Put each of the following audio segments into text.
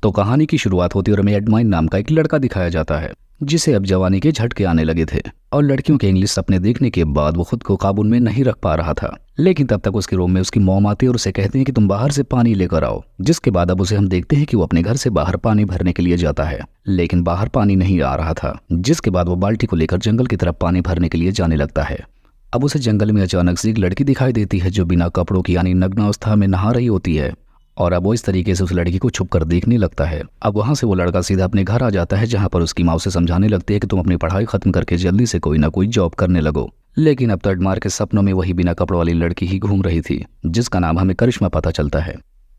तो कहानी की शुरुआत होती है और हमें एडमाइन नाम का एक लड़का दिखाया जाता है जिसे अब जवानी के झटके आने लगे थे और लड़कियों के इंग्लिश सपने देखने के बाद वो खुद को काबू में नहीं रख पा रहा था। लेकिन तब तक उसके रूम में उसकी मॉम आती है और उसे कहती है कि तुम बाहर से पानी लेकर आओ। जिसके बाद अब उसे हम देखते हैं कि वो अपने घर से बाहर पानी भरने के लिए जाता है, लेकिन बाहर पानी नहीं आ रहा था। जिसके बाद वो बाल्टी को लेकर जंगल की तरफ पानी भरने के लिए जाने लगता है। अब उसे जंगल में अचानक से एक लड़की दिखाई देती है जो बिना कपड़ों की यानी नग्नावस्था में नहा रही होती है और अब वो इस तरीके से उस लड़की को छुप कर देखने लगता है। अब वहां से वो लड़का सीधा अपने घर आ जाता है जहां पर उसकी माँ उसे समझाने लगती है कि तुम अपनी पढ़ाई खत्म करके जल्दी से कोई ना कोई जॉब करने लगो। लेकिन अब तो एडमार के सपनों में वही बिना कपड़ों वाली लड़की ही घूम रही थी जिसका नाम हमें करिश्मा पता चलता है।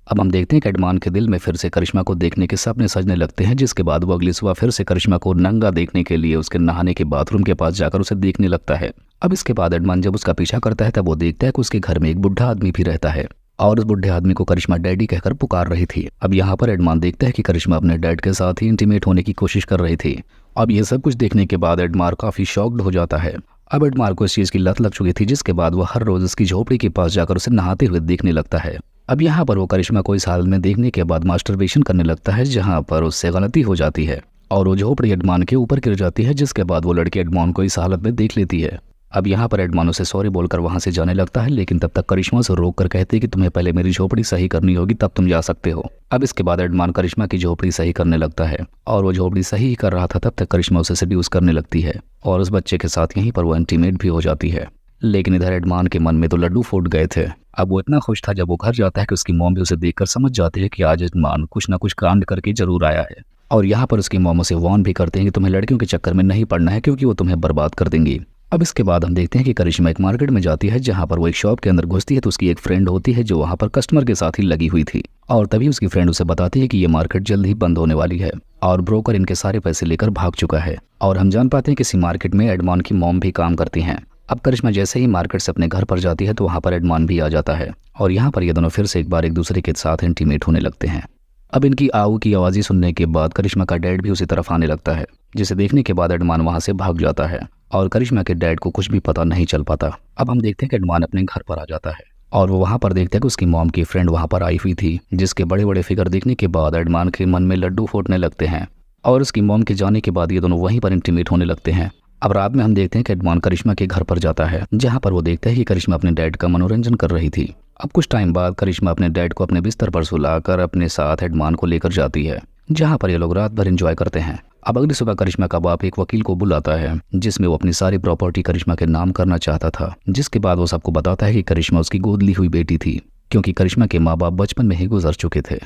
अब हम देखते हैं कि एडमान के दिल में फिर से करिश्मा को देखने के सपने सजने लगते हैं। जिसके बाद वो अगली सुबह फिर से करिश्मा को नंगा देखने के लिए उसके नहाने के बाथरूम के पास जाकर उसे देखने लगता है। अब इसके बाद एडमान जब उसका पीछा करता है तब वो देखता है कि उसके घर में एक बुढ़ा आदमी भी रहता है और उस बुढ़े आदमी को करिश्मा डैडी कहकर पुकार रही थी। अब यहाँ पर एडमान देखता है कि करिश्मा अपने डैड के साथ ही इंटीमेट होने की कोशिश कर रही थी। अब ये सब कुछ देखने के बाद एडमार काफी शॉक्ड हो जाता है। अब एडमार को इस चीज की लत लग चुकी थी जिसके बाद वो हर रोज उसकी झोपड़ी के पास जाकर उसे नहाते हुए देखने लगता है। अब यहाँ पर वो करिश्मा को इस हालत में देखने के बाद मास्टरबेशन करने लगता है जहाँ पर उससे गलती हो जाती है और वो झोपड़ी एडमान के ऊपर गिर जाती है। जिसके बाद वो लड़की एडमान को इस हालत में देख लेती है। अब यहाँ पर एडमान उसे सॉरी बोलकर वहां से जाने लगता है, लेकिन तब तक करिश्मा उसे रोक कर कहती है कि तुम्हें पहले मेरी झोपड़ी सही करनी होगी तब तुम जा सकते हो। अब इसके बाद एडमान करिश्मा की झोपड़ी सही करने लगता है और वो झोपड़ी सही ही कर रहा था तब तक करिश्मा उसे सेड्यूस करने लगती है और उस बच्चे के साथ यहीं पर वो इंटीमेट भी हो जाती है। लेकिन इधर एडमान के मन में तो लड्डू फूट गए थे। अब वो इतना खुश था जब वो घर जाता है कि उसकी मॉम भी उसे देखकर समझ जाती है कि आज एडमान कुछ ना कुछ कांड करके जरूर आया है और यहाँ पर उसकी मॉम उसे वार्न भी करते हैं कि तुम्हें लड़कियों के चक्कर में नहीं पड़ना है क्योंकि वो तुम्हें बर्बाद कर देंगी। अब इसके बाद हम देखते हैं कि करिश्मा एक मार्केट में जाती है जहां पर वो एक शॉप के अंदर घुसती है तो उसकी एक फ्रेंड होती है जो वहां पर कस्टमर के साथ ही लगी हुई थी और तभी उसकी फ्रेंड उसे बताती है कि ये मार्केट जल्द ही बंद होने वाली है और ब्रोकर इनके सारे पैसे लेकर भाग चुका है। और हम जान पाते हैं कि इसी मार्केट में एडमान की मॉम भी काम करती हैं। अब करिश्मा जैसे ही मार्केट से अपने घर पर जाती है तो वहां पर एडमान भी आ जाता है और यहाँ पर ये दोनों फिर से एक बार एक दूसरे के साथ इंटीमेट होने लगते हैं। अब इनकी आऊ की आवाज़ें सुनने के बाद करिश्मा का डैड भी उसी तरफ आने लगता है जिसे देखने के बाद एडमान वहां से भाग जाता है और करिश्मा के डैड को कुछ भी पता नहीं चल पाता। अब हम देखते हैं कि एडमान अपने घर पर आ जाता है और वो वहां पर देखते हैं कि उसकी मॉम की फ्रेंड वहां पर आई हुई थी जिसके बड़े बड़े फिगर देखने के बाद एडमान के मन में लड्डू फूटने लगते हैं और उसकी मॉम के जाने के बाद ये दोनों वहीं पर इंटीमेट होने लगते हैं। अब रात में हम देखते हैं कि एडमान करिश्मा के घर पर जाता है जहां पर वो देखता है कि करिश्मा अपने डैड का मनोरंजन कर रही थी। अब कुछ टाइम बाद करिश्मा अपने डैड को अपने बिस्तर पर सुलाकर अपने साथ एडमान को लेकर जाती है जहां पर ये लोग रात भर एंजॉय करते हैं। अब अगली सुबह करिश्मा का बाप एक वकील को बुलाता है जिसमें वो अपनी सारी प्रॉपर्टी करिश्मा के नाम करना चाहता था। जिसके बाद वो सबको बताता है कि करिश्मा उसकी गोद ली हुई बेटी थी क्योंकि करिश्मा के माँ बाप बचपन में ही गुजर चुके थे,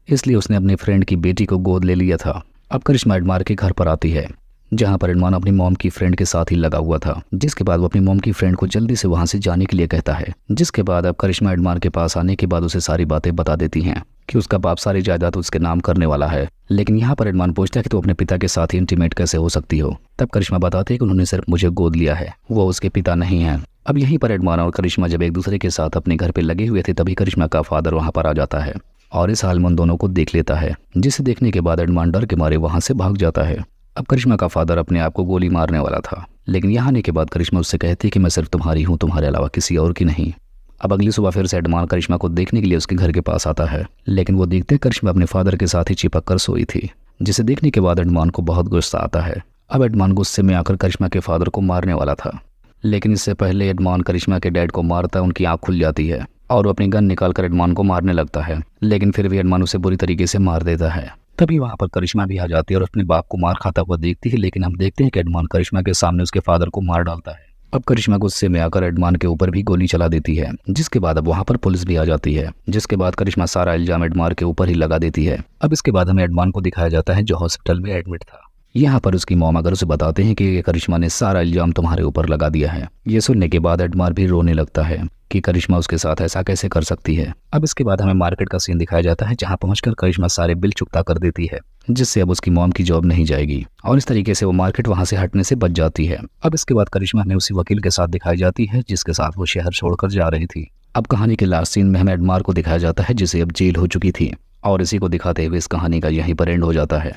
इसलिए उसने अपने फ्रेंड की बेटी को गोद ले लिया था। अब करिश्मा एडमार के घर पर आती है जहां पर एडमान अपनी मॉम की फ्रेंड के साथ ही लगा हुआ था। जिसके बाद वो अपनी मॉम की फ्रेंड को जल्दी से वहां से जाने के लिए कहता है। जिसके बाद अब करिश्मा एडमान के पास आने के बाद उसे सारी बातें बता देती हैं कि उसका बाप सारी जायदाद उसके नाम करने वाला है। लेकिन यहाँ पर एडमान पूछता है कि तू अपने पिता के साथ ही इंटीमेट कैसे हो सकती हो। तब करिश्मा बताती है कि उन्होंने सिर्फ मुझे गोद लिया है, वो उसके पिता नहीं है। अब यहीं पर एडमान और करिश्मा जब एक दूसरे के साथ अपने घर पे लगे हुए थे तभी करिश्मा का फादर वहां पर आ जाता है और इस हाल में उन दोनों को देख लेता है जिसे देखने के बाद एडमान डर के मारे वहां से भाग जाता है। अब करिश्मा का फादर अपने आप को गोली मारने वाला था, लेकिन यहाँ आने के बाद करिश्मा उससे कहती है कि मैं सिर्फ तुम्हारी हूँ, तुम्हारे अलावा किसी और की नहीं। अब अगली सुबह फिर से एडमान करिश्मा को देखने के लिए उसके घर के पास आता है, लेकिन वो देखते करिश्मा अपने फादर के साथ ही चिपक कर सोई थी जिसे देखने के बाद एडमान को बहुत गुस्सा आता है। अब एडमान गुस्से में आकर करिश्मा के फादर को मारने वाला था, लेकिन इससे पहले एडमान करिश्मा के डैड को मारता उनकी आँख खुल जाती है और वो अपनी गन निकाल कर एडमान को मारने लगता है, लेकिन फिर भी एडमान उसे बुरी तरीके से मार देता है। तभी वहां पर करिश्मा भी आ जाती है और अपने बाप को मार खाता हुआ देखती है, लेकिन हम देखते हैं कि एडमान करिश्मा के सामने उसके फादर को मार डालता है। अब करिश्मा गुस्से में आकर एडमान के ऊपर भी गोली चला देती है जिसके बाद अब वहां पर पुलिस भी आ जाती है। जिसके बाद करिश्मा सारा इल्जाम एडमान के ऊपर ही लगा देती है। अब इसके बाद हमें एडमान को दिखाया जाता है जो हॉस्पिटल में एडमिट था। यहाँ पर उसकी मॉम अगर उसे बताते हैं कि करिश्मा ने सारा इल्जाम तुम्हारे ऊपर लगा दिया है। ये सुनने के बाद एडमान भी रोने लगता है कि करिश्मा उसके साथ ऐसा कैसे कर सकती है। अब इसके बाद हमें मार्केट का सीन दिखाया जाता है जहां पहुंचकर करिश्मा सारे बिल चुकता कर देती है जिससे अब उसकी मॉम की जॉब नहीं जाएगी और इस तरीके से वो मार्केट वहां से हटने से बच जाती है। अब इसके बाद करिश्मा हमें उसी वकील के साथ दिखाई जाती है जिसके साथ वो शहर छोड़कर जा रही थी। अब कहानी के लास्ट सीन में हमें एडमार को दिखाया जाता है जिसे अब जेल हो चुकी थी और इसी को दिखाते हुए इस कहानी का यहीं पर एंड हो जाता है।